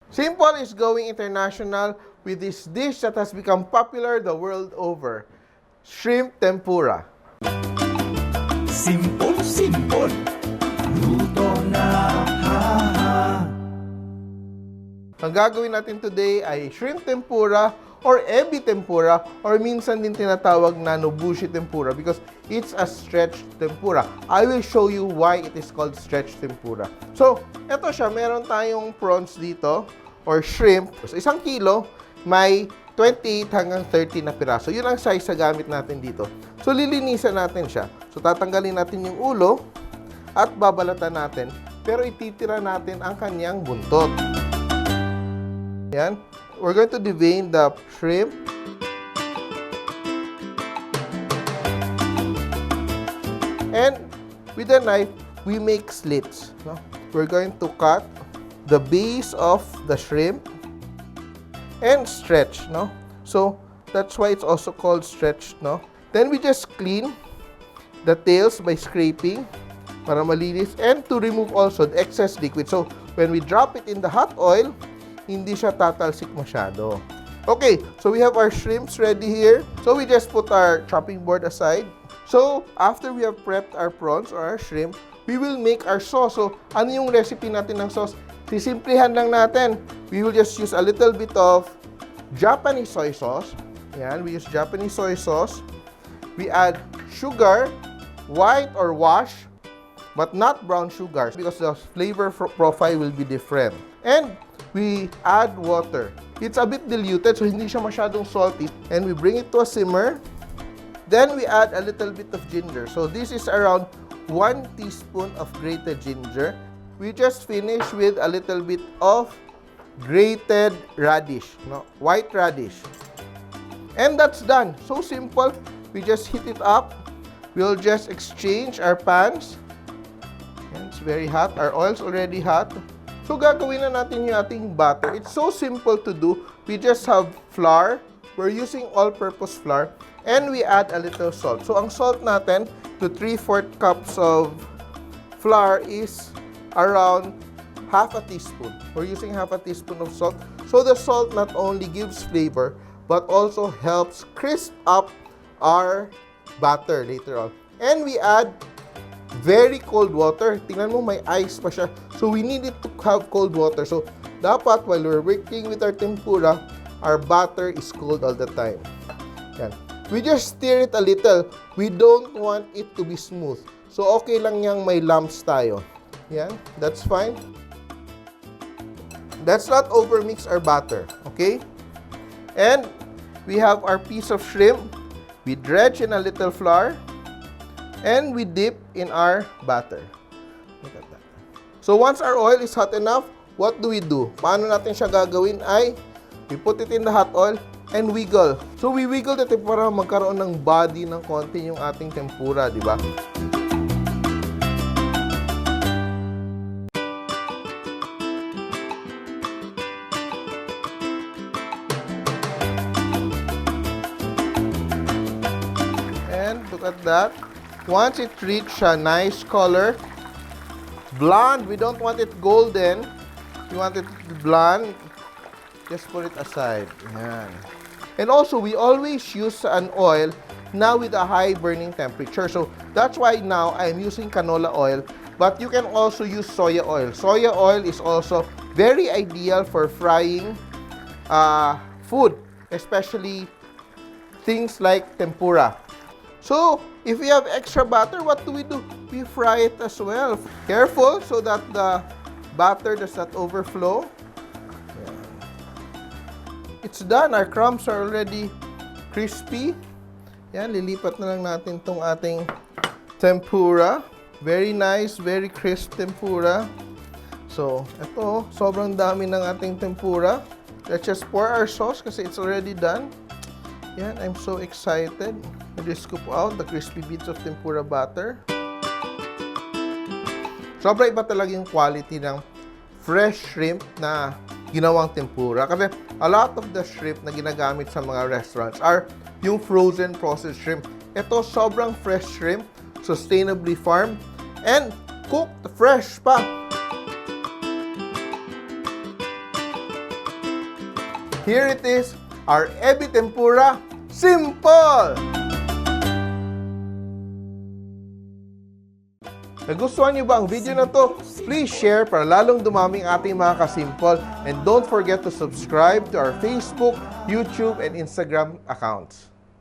Simpol is going international with this dish that has become popular the world over. Shrimp Tempura. Simpol, luto na, Ang gagawin natin today ay shrimp tempura or ebi tempura or minsan din tinatawag na nobushi tempura because it's a stretched tempura. I will show you why it is called stretched tempura. So, eto siya. Meron tayong prawns dito or shrimp. So, 1 kilo, may 28 hanggang 30 na piraso. Yun ang size sa gamit natin dito. So, lilinisan natin siya. So, tatanggalin natin yung ulo at babalatan natin. Pero ititira natin ang kanyang buntot. Yan. We're going to devein the shrimp. And with a knife, we make slits. No? We're going to cut the base of the shrimp and stretch. No? So, that's why it's also called stretched. No? Then we just clean the tails by scraping para malinis and to remove also the excess liquid. So, when we drop it in the hot oil, hindi siya tatalsik masyado. Okay, so we have our shrimps ready here. So we just put our chopping board aside. So after we have prepped our prawns or our shrimp, we will make our sauce. So ano yung recipe natin ng sauce? Sisimplihan lang natin. We will just use a little bit of Japanese soy sauce. Yan, we use Japanese soy sauce. We add sugar, white or wash, but not brown sugar because the flavor profile will be different. And we add water. It's a bit diluted, so hindi siya masyadong salty. And we bring it to a simmer. Then we add a little bit of ginger. So this is around 1 teaspoon of grated ginger. We just finish with a little bit of grated radish, no, white radish. And that's done. So simple. We just heat it up. We'll just exchange our pans. And it's very hot. Our oil's already hot. So, gagawin na natin yung ating batter. It's so simple to do. We just have flour. We're using all-purpose flour. And we add a little salt. So, ang salt natin, to 3/4 cups of flour is around half a teaspoon. We're using half a teaspoon of salt. So, the salt not only gives flavor, but also helps crisp up our batter later on. And we add very cold water. Tingnan mo, may ice pa siya. So, we need it to have cold water. So, dapat while we're working with our tempura, our batter is cold all the time. Yan. We just stir it a little. We don't want it to be smooth. So, okay lang yang may lumps tayo. Yan. That's fine. Let's not overmix our batter. Okay? And we have our piece of shrimp. We dredge in a little flour. And we dip in our batter. Look at that. So once our oil is hot enough, what do? Paano natin siya gagawin ay, we put it in the hot oil and wiggle. So we wiggle that para magkaroon ng body ng konti yung ating tempura, di ba? And look at that. Once it reaches a nice color, blonde, we don't want it golden. You want it blonde, just put it aside. Yan. And also, we always use an oil now with a high burning temperature. So, that's why now I'm using canola oil. But you can also use soya oil. Soya oil is also very ideal for frying food, especially things like tempura. So, if we have extra batter, what do? We fry it as well. Careful so that the batter does not overflow. Yan. It's done. Our crumbs are already crispy. Yan, lilipat na lang natin tong ating tempura. Very nice, very crisp tempura. So, ito, sobrang dami ng ating tempura. Let's just pour our sauce kasi it's already done. Yan, I'm so excited. I just scoop out the crispy bits of tempura batter. Sobra iba talaga yung quality ng fresh shrimp na ginawang tempura. Kasi a lot of the shrimp na ginagamit sa mga restaurants are yung frozen processed shrimp. Ito, sobrang fresh shrimp, sustainably farmed, and cooked fresh pa. Here it is, our ebi tempura, Simpol! Nagustuhan niyo ba ang video na to? Please share para lalong dumaming ating mga kasimpol. And don't forget to subscribe to our Facebook, YouTube, and Instagram accounts.